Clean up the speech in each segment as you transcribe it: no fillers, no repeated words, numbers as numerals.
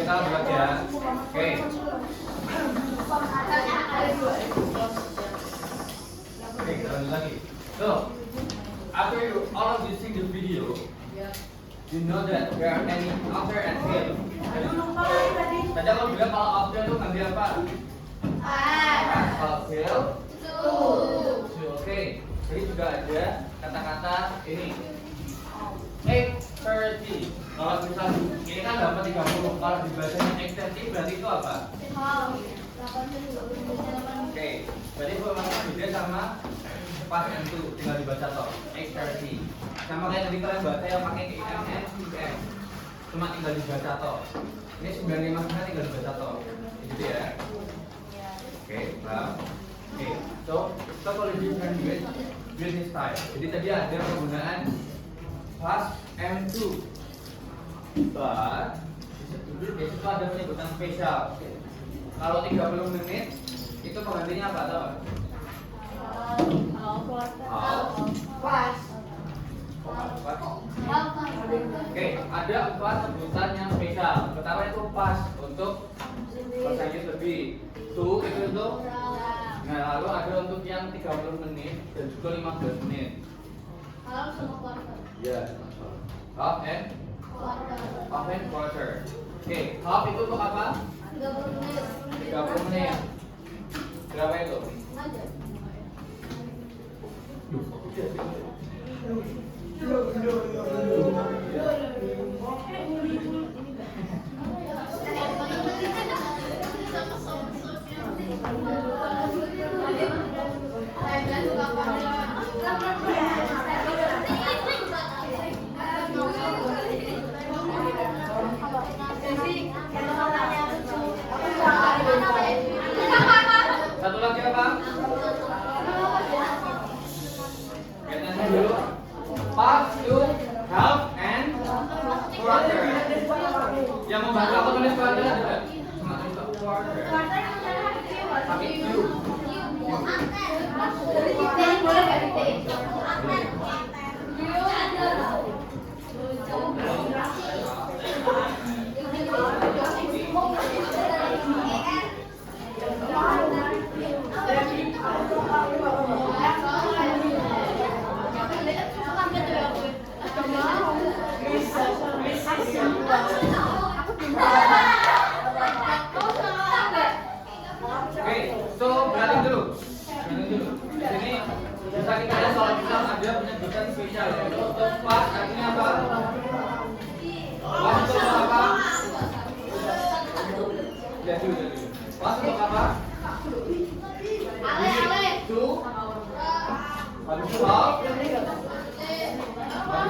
kita buat ya. Oke. Oke, kita lanjut lagi. So, after all of you see the video, you know that there are many after and tail. Tadi aku bilang kalau after itu ngambil apa? Kalau tail, oke. Jadi juga ada kata-kata ini 8:30. Kalau misal ini kan dapat 30. Kalau dibacanya 8:30 berarti itu apa? Oke, berarti formasi beda sama pas itu tinggal dibaca toh 8:30. Sama kayak tadi kalian baca yang pakai IMN, cuma tinggal dibaca toh. Ini 95 tinggal dibaca toh. Gitu ya. Oke, paham? Oke, so kalau different with this style. Jadi tadi ada penggunaan past M2, but di situ ada penyebutan spesial. Kalau 30 menit itu penggantinya apa tau? Oke, ada 4 sebutan yang spesial. Pertama itu pas untuk persenjataan lebih. Itu. Nah, lalu ada untuk yang 30 menit dan juga 15 menit. Half sama quarter. Ya, half and quarter. Oke, half itu untuk apa? 30 menit. 30 menit. Berapa itu? Aja. Satu lagi apa? Kaitannya dulu. Part to half and quarter. Yang membantu aku tulis quarter ada? Cuma tulis quarter. Tapi Q. Oke, so berarti dulu. Jadi bisa kita lihat soal kita ada penyebutan spesial yaitu untuk pas artinya apa? Pas untuk apa? Jadi. Pas untuk apa? Itu. Habis itu half. Habis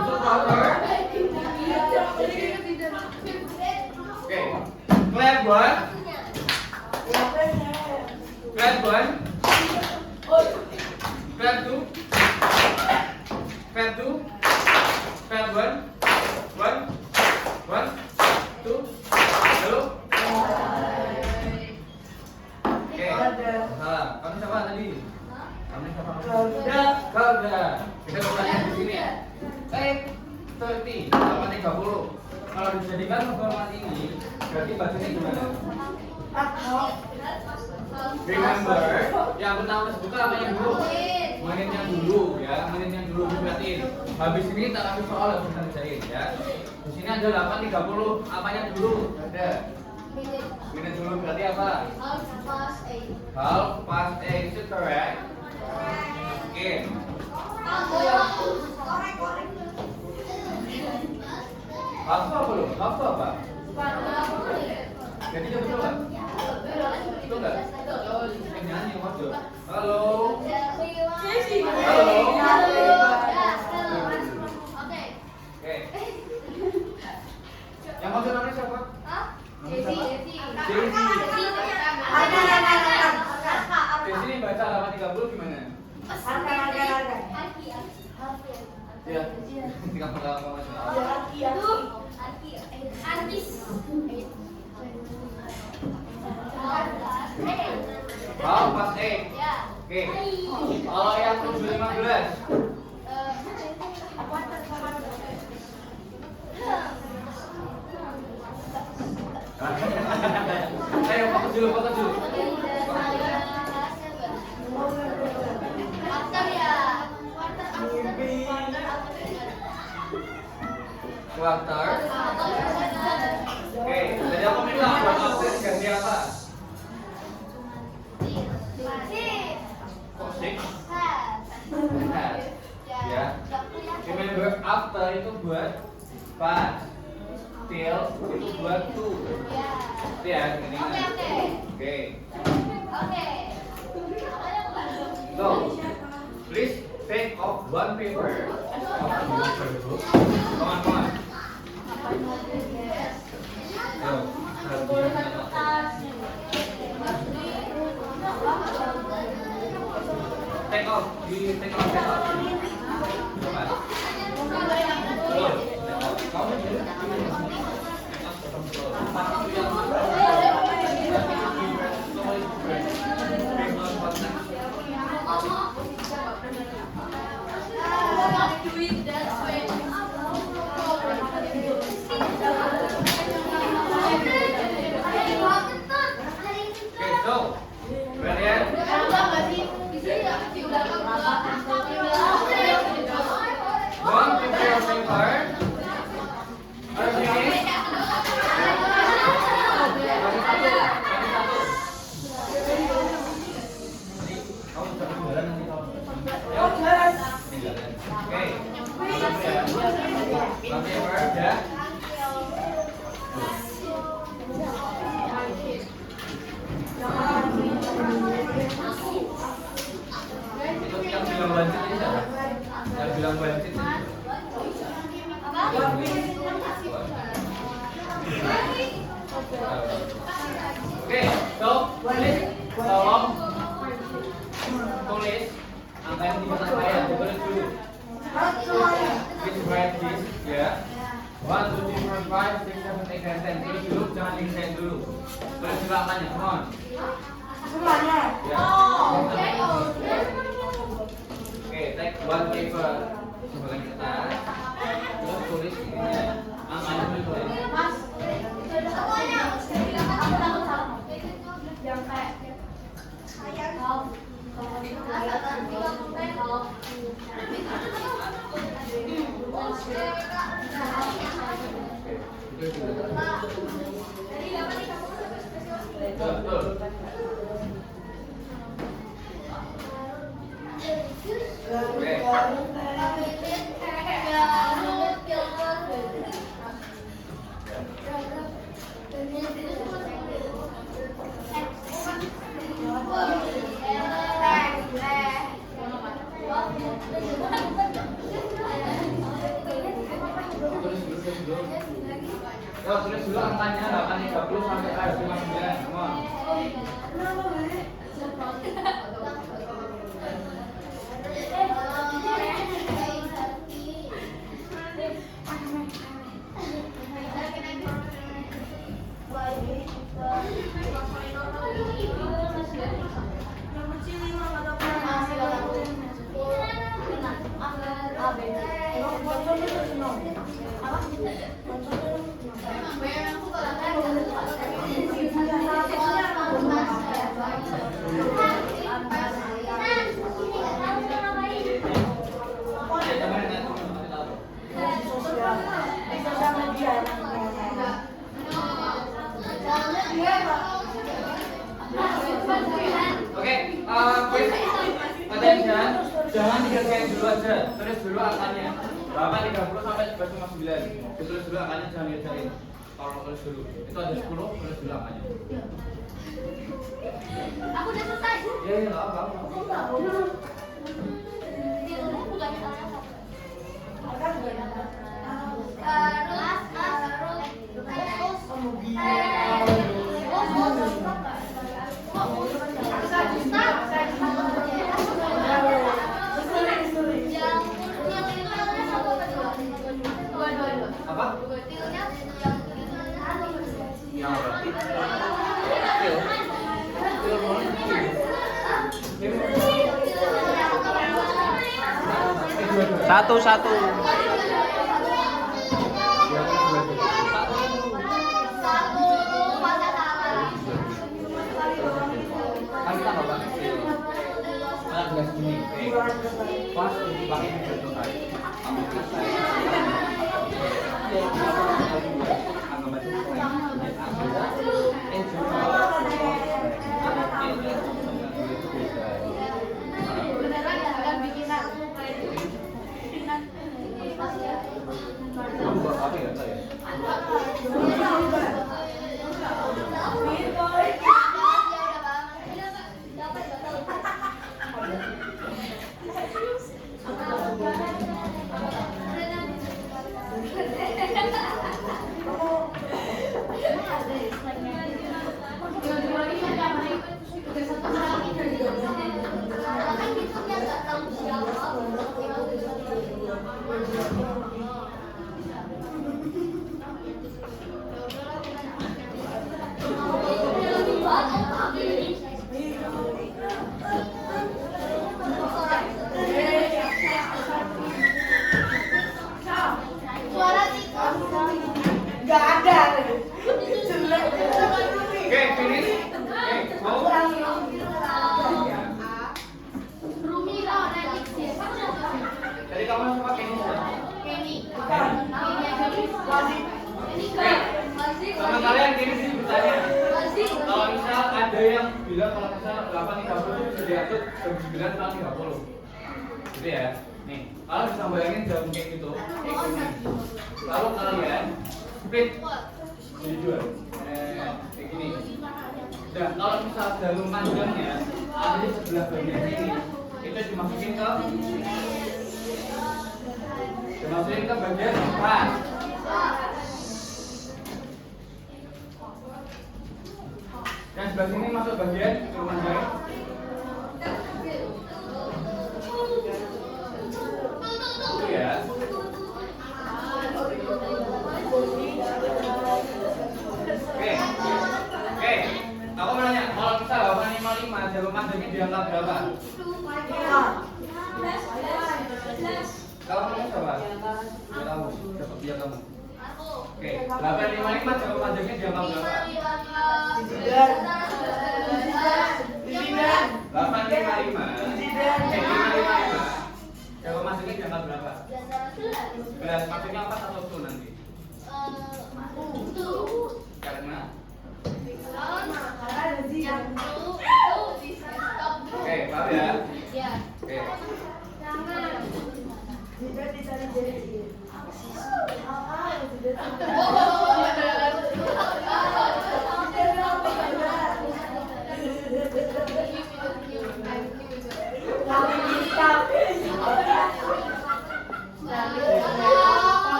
itu quarter. Oke, clap one. Clap one. Clap two. Clap two. Clap one. One, two. Halo. Oke. Salah. Kamu siapa tadi? Kamu siapa? Kauda. Kita bertanya di sini. 8:30 sama 30. Kalau dijadikan format ini, berarti bacanya gimana? Remember, yang pertama sebutkan apa yang dulu? Menitnya dulu ya, menitnya dulu diperhatiin. Habis ini kita kasih soal yang bisa dikerjain ya. Di sini ada 8:30, apanya dulu? Ada. Menit dulu berarti apa? Half past 8 is it correct? Oke. Half itu apa loh? Half itu apa? Jadi betul nggak? Betul nggak? Nyanyi mas Jo. Halo. Halo. Oke. Yang maksud namanya siapa? Desi. Desi ini baca halaman 30 gimana? Ya. 30 apa mas? Pas 8. Oke. Kalau yang 7:15. Ayo fokus dulu, fokus dulu. After ya. Quarter. Oke, jadi aku minta buat after ganti apa? Kok six? Has. Ya. Remember after itu buat past. Till itu buat to. Itu ya, ini. Oke. So, please take off one paper. Come on. Take off. Take off. Coba. Okay, so, kalian one picture of my card. Are you finished? Yang bilang banjir Oke, so please tolong tulis angka yang di atas saya, tulis dulu. Please write this, ya. 1, 2, 3, 4, 5, 6, 7, 8, 9, 10. Tulis dulu, jangan di-sign dulu. Tulis dulu angkanya, come on. Semuanya. Ya. Oke, take one paper sebelah kita. Terus tulis ininya, angkanya dulu tulis. Betul. Tulis dulu angkanya 830 sampai 159. Come on. Attention, jangan dikerjain dulu aja, tulis dulu angkanya 830 sampai 159. Tulis dulu angkanya, jangan dikerjain. Tolong tulis dulu. Itu ada 10, tulis dulu angkanya. Aku udah selesai. Ya, enggak apa-apa. Apa? Yang berarti? Satu-satu. begini. Pas pakai headset selesai. Kamu selesai. Anggap aja kamu buat apa ya saya? Gak ada. Oke, finish. Oke, mau? Jadi kamu langsung pakai ini sama kalian gini sih bertanya. Kalau misal ada yang bilang kalau misal 8.30 itu bisa diatur jam 9 sampai 30. Gitu ya. Nih, kalau bisa bayangin jam kayak gitu, kayak gini. Lalu kalian split jadi dua. Kayak gini. Dan kalau misal jalur panjangnya ada di sebelah bagian sini, itu dimasukin ke bagian pas. Yang sebelah sini masuk bagian jalur panjang. Itu ya. Oke. Aku mau nanya, kalau misal 855 jalur panjangnya di angka berapa? Kamu siapa? Ya kamu, dapat dia kamu. Oke, 855 jalur panjangnya di angka berapa? 855. Jalur panjangnya di angka berapa? 11. Maksudnya 4 atau 1 nanti? Karena oke, paham ya? Oke.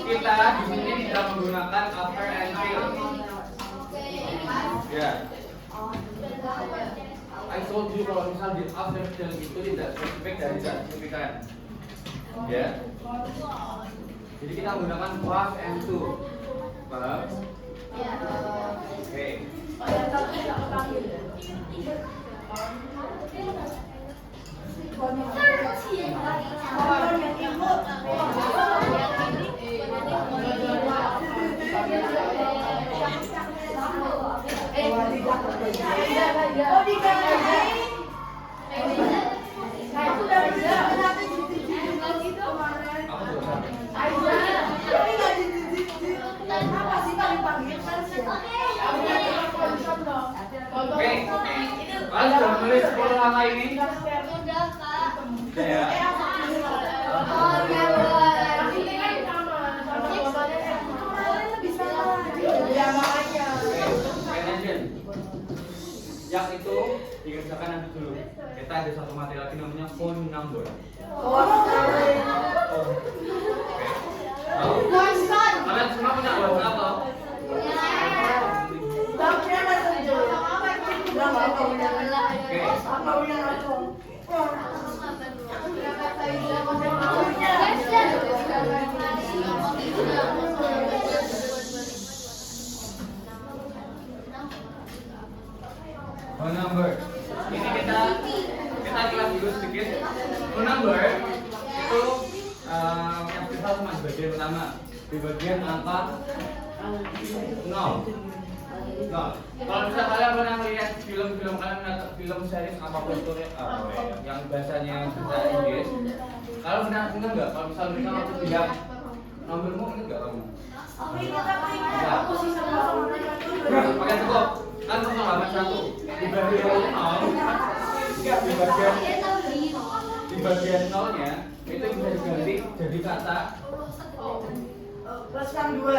Kita di sini tidak menggunakan after and till. Ya. I told you kalau misal di after till itu tidak spesifik dan tidak signifikan. Ya. Jadi kita menggunakan was and to. Paham? Oke. Oke, kalian sudah menulis 10 langkah ini? Udah, Kak. Ya. Yang itu dikerjakan nanti dulu. Kita ada satu materi lagi namanya phone number. Kalian semua punya WhatsApp atau? angka 0. Nah, kalau misalnya kalian pernah melihat film-film, kalian menonton film series apapun itu yang bahasanya bahasa Inggris, kalau pernah ingat nggak kalau misalnya mereka waktu bilang nomormu ingat nggak kamu? Aku ingat, aku sih sama Pakai cukup kan untuk halaman 1 di bagian 0 enggak di bagian 0-nya itu bisa diganti jadi kata plus yang 2.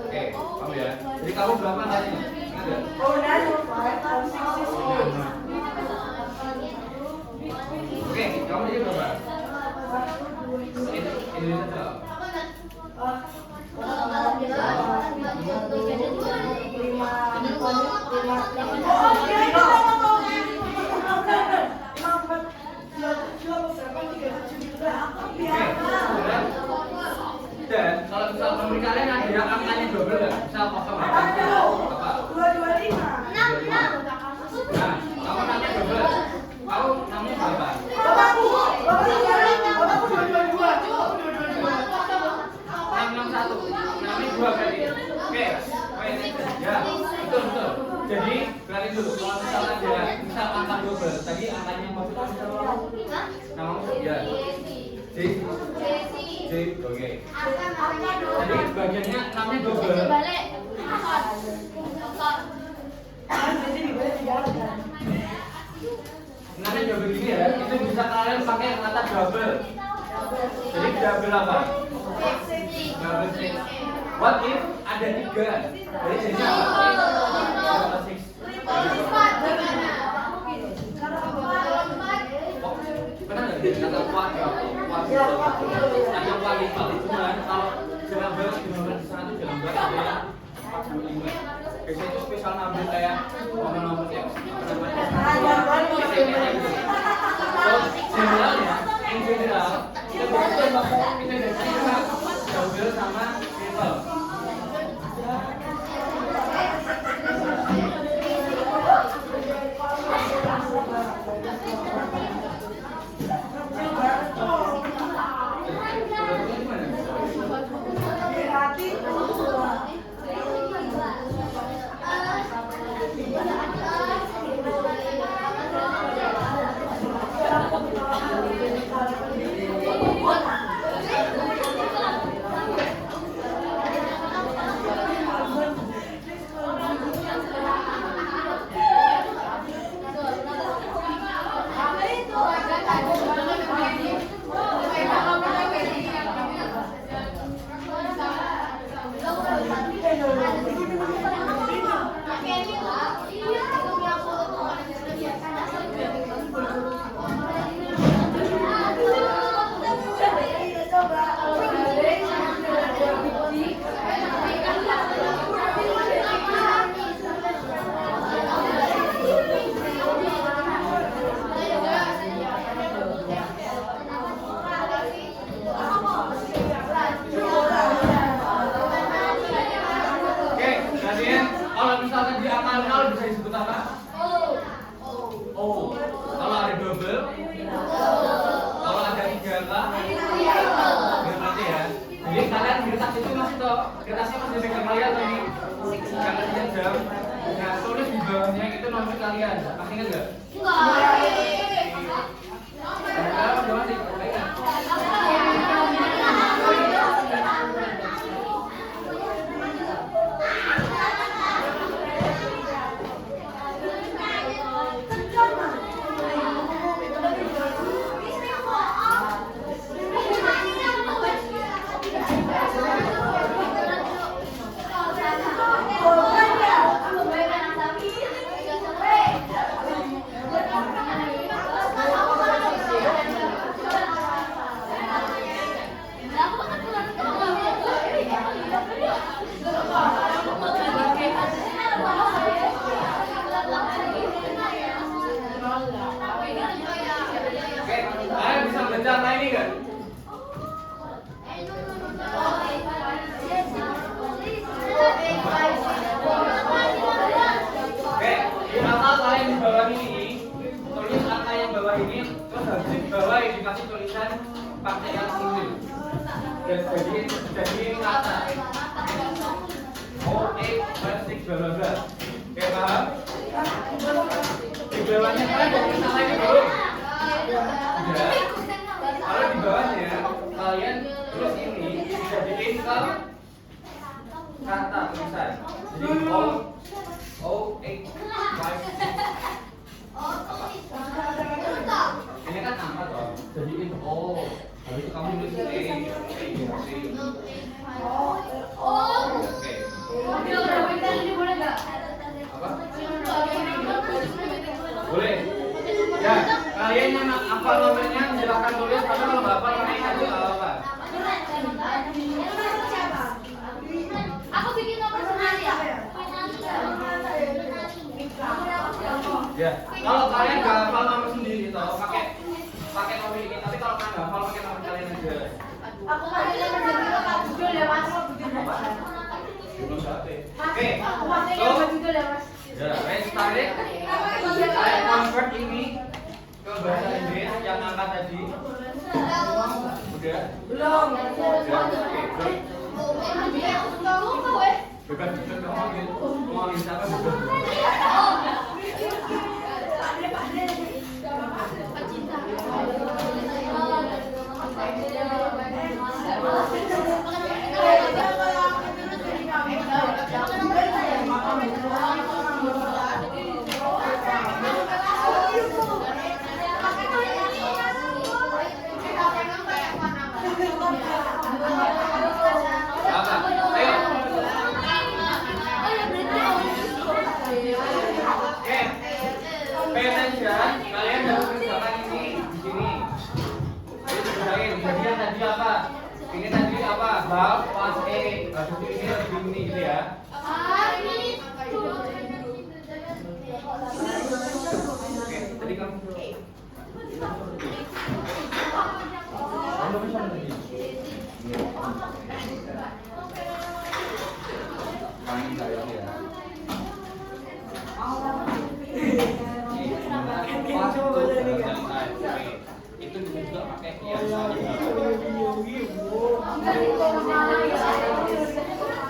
Oke, kamu ya. Jadi kamu berapa kalinya? Ingat nggak? Oh, nah, 5, 6, 6, 6. Oke, kamu jadi berapa? Ini saja. Dan kalau misal memori kalian ada angkanya double nggak? Misal 0,8 apa? 225. Nah, kamu nanya double. Kamu namanya berapa? Bapakku 222. 661. Namanya 2 berarti. Oke, ya, betul. Jadi, berarti dulu kalau misalkan ada misal angka double, tadi angkanya maksudnya berapa? Namamu ya. J, oke. Jadi bagiannya namanya double. Namanya double gini ya, itu bisa kalian pakai kata double. Jadi double apa? Double six. What if ada 3? Jadi jadinya apa? Double six. Pernah nggak jadi kata kuat ya? Ada kualitas cuman kalau jalan berat di sana tuh jalan berat ada yang 45. Biasanya itu spesial ngambil kayak nomor-nomor yang generalnya, in general kita biasanya double sama triple. Kertasnya masih pegang kalian atau ini? Jangan diam. Nah, tulis di bawahnya itu nomor kalian. Masih ingat nggak? Enggak. Jangan dipegang. Jadi kata O, A, 5, 6, bla bla bla. Oke, paham? Di bawahnya kalian mau kita lagi dulu. Sudah. Kalau di bawahnya kalian terus ini dijadiin ke kata tulisan. Jadi O, A, 5, 6. Ini kan angka toh. Jadiin O. Habis itu kamu tulis A. Oke. Apa? Boleh. Ya, kalian yang hafal nomornya silakan tulis. Tapi kalau nggak hafal nomornya itu nggak apa-apa. Aku bikin nomor sendiri ya. Ya, kalau kalian nggak hafal nomor sendiri toh, pakai nomor ini. Tapi kalau kalian nggak hafal pakai nomor kalian aja. Aku pakai nomor jadi Kak Judul ya Mas. Oke. Aku pakai nomor Judul ya Mas. Ya, tarik. Saya convert ini ke bahasa Inggris yang angka tadi. Udah? Belum. Udah. Oke, belum. Bebas bebas kamu gitu. Mau minta apa bebas. Apa? Ayo. Oke. Pay attention. Kalian harus kerjakan ini di sini. Ayo kerjain. Jadinya tadi apa? Ini tadi apa? Half plus A. Habis ini harus begini gitu ya. Oke, tadi kamu. Kamu bisa tadi. Kamu saya ya. Itu juga pakai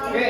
Oke.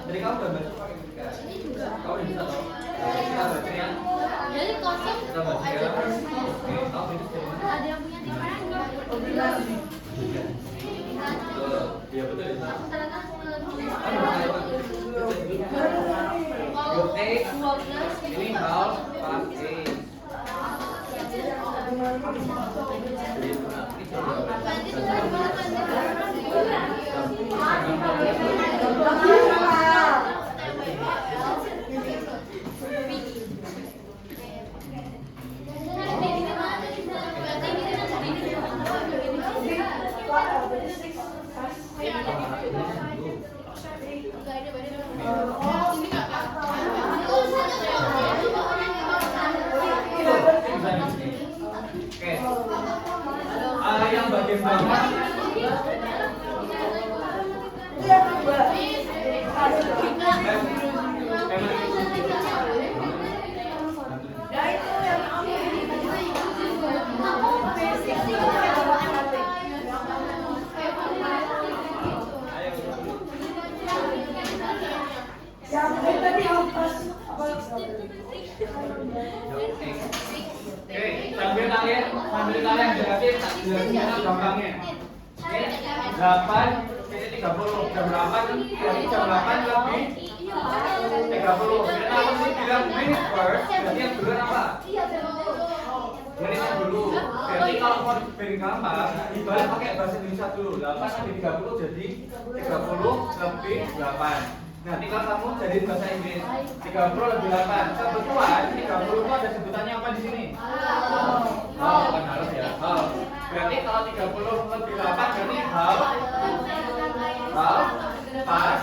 Jadi kamu udah baca pakai tiga. Kamu udah bisa tau? Kita baca ya. Jadi kosong. Kita baca ya. Oke, kamu itu dari mana? Ada yang punya tiga orang nggak? Betul. Iya betul itu. Aku serahkan ke Kan baca ya Pak. Oke. Ini half plus A. Oke. Yang bagian bawah. Sambil kalian jelasin gampangnya. Oke, 8:30 jam 8 dari jam 8 lebih 30. Karena aku sih bilang minute first, berarti yang duluan apa? Menitnya dulu. Berarti kalau mau lebih gampang, dibalik pakai bahasa Indonesia dulu. 8 lebih 30 jadi 30 lebih 8. Nah, tinggal kamu jadiin bahasa Inggris. 30 lebih 8. Kebetulan 30 itu ada sebutannya apa di sini? Oh, bukan harus ya. Oh. Berarti kalau 30 lebih 8 berarti how? Pas.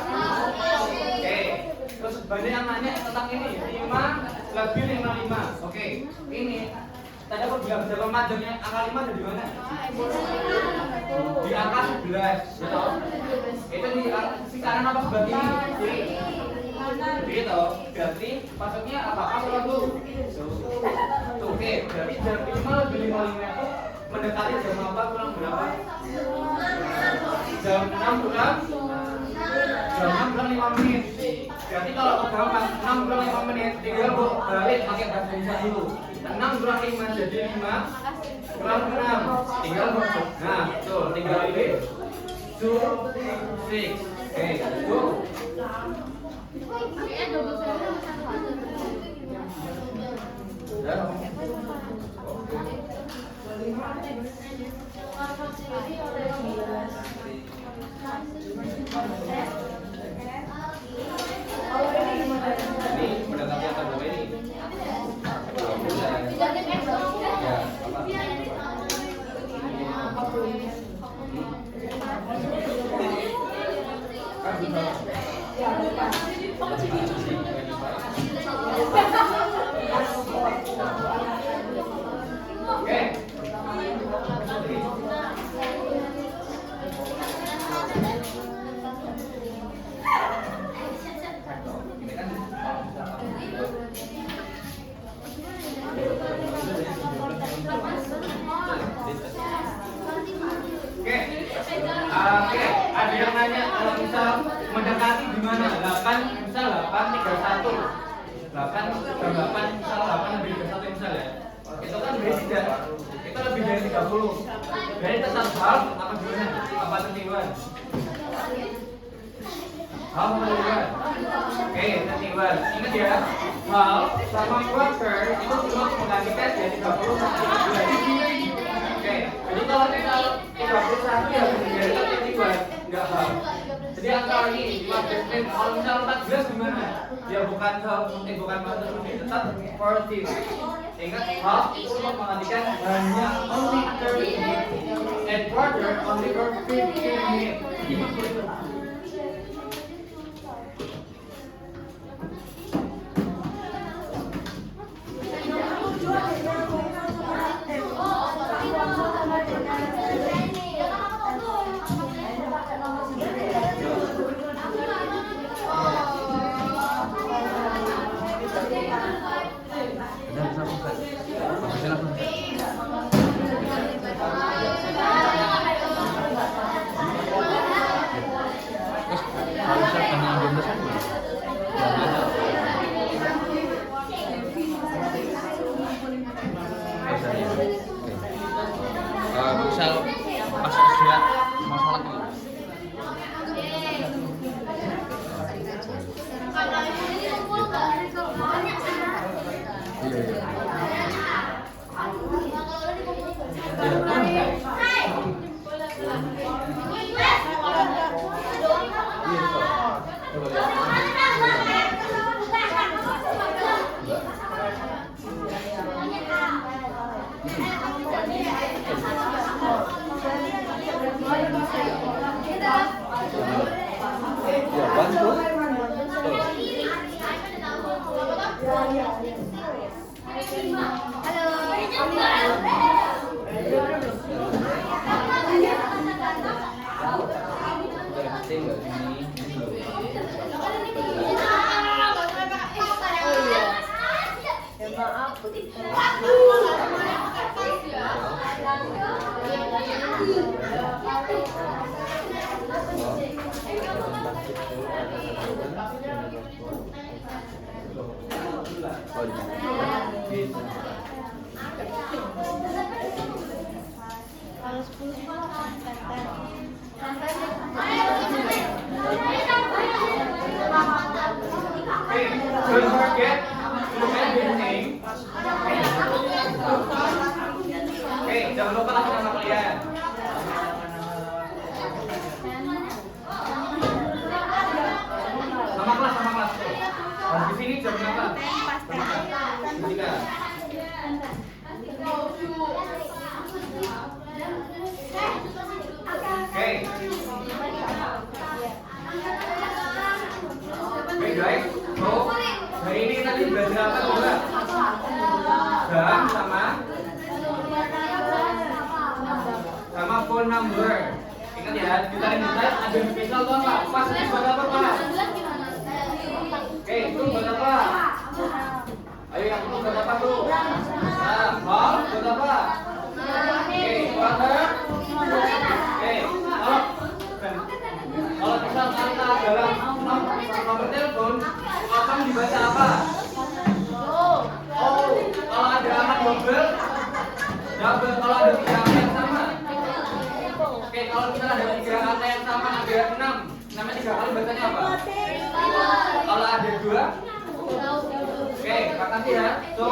Oke. Terus banyak yang nanya tentang ini. 5 lebih 55. Oke. Ini tadi aku bilang jawaban madangnya angka 5 ada di mana? Di angka 11, betul? Itu di kanan apa sebelah kiri? Kiri. Kiri toh. Berarti maksudnya apa? Pas atau tuh? Tuh, oke. Berarti jam 5 lebih 55 itu mendekati jam apa kurang berapa? Jam 6 kurang? Jam 6 kurang 5 menit. Berarti kalau gampang 6 kurang 5 menit tinggal balik pakai bahasa Indonesia dulu. 6 kurang 5 jadi 5 kurang 6 tinggal nah tuh tinggal ini 2 6 oke go ini mendekati angka berapa ini? Oke, ada yang nanya kalau misal mendekati gimana? 8 misal 8 31. 8 misal 8 lebih 31 misal ya. Itu kan dari 3. Itu lebih dari 30. Jadi tetap half apa gimana? Apa 31? Half apa 31? Oke, 31. Ingat ya, half sama quarter itu cuma menggantikan dari 30 sampai 30. Oke, jadi kalau kita 31 ya menjadi 31, enggak half. Jadi angka ini 15, kalau misal 14 gimana? Ya bukan half, bukan masuk ini tetap 40. Ingat half itu untuk menggantikan hanya only 30 minutes and quarter only for 15 minutes. Misal pas surat masalah itu. guys. So, hari ini tadi belajar apa coba? Jam sama phone number. Ingat ya, kita ini ada yang spesial tuh apa? Pas ini buat apa Pak? Oke, itu buat apa? Ayo yang itu buat apa tuh? Nah, ball buat apa? Oke, water. Oke, kalau misal angka dalam nomor telepon, akan dibaca apa? Oh, kalau ada angka double, kalau ada 3 angka yang sama. Oke, kalau kita ada 3 angka yang sama, ada 6, namanya 3 kali bacanya apa? Kalau ada 2, oke, makasih ya. So,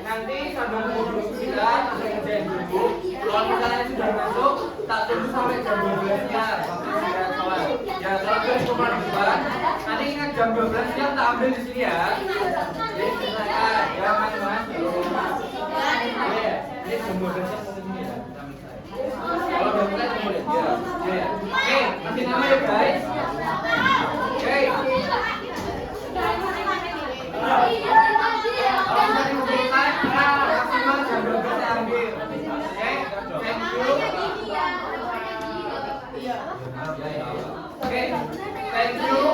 nanti sambil menunggu kita ada kerjaan dulu. Kalau misalnya sudah masuk, tak tunggu sampai jam 12 ya. Ya, kalau kalian cuma di depan, nanti ingat jam 12 siang tak ambil di sini ya. Jadi silakan, ya mas. Ini jam 12 siang mau ke sini ya. Kalau udah mulai boleh ya. Oke, masih nama ya guys. Oke. Kalau tadi mulai maksimal jam 12 saya ambil. Oke, thank you. Oke, thank you.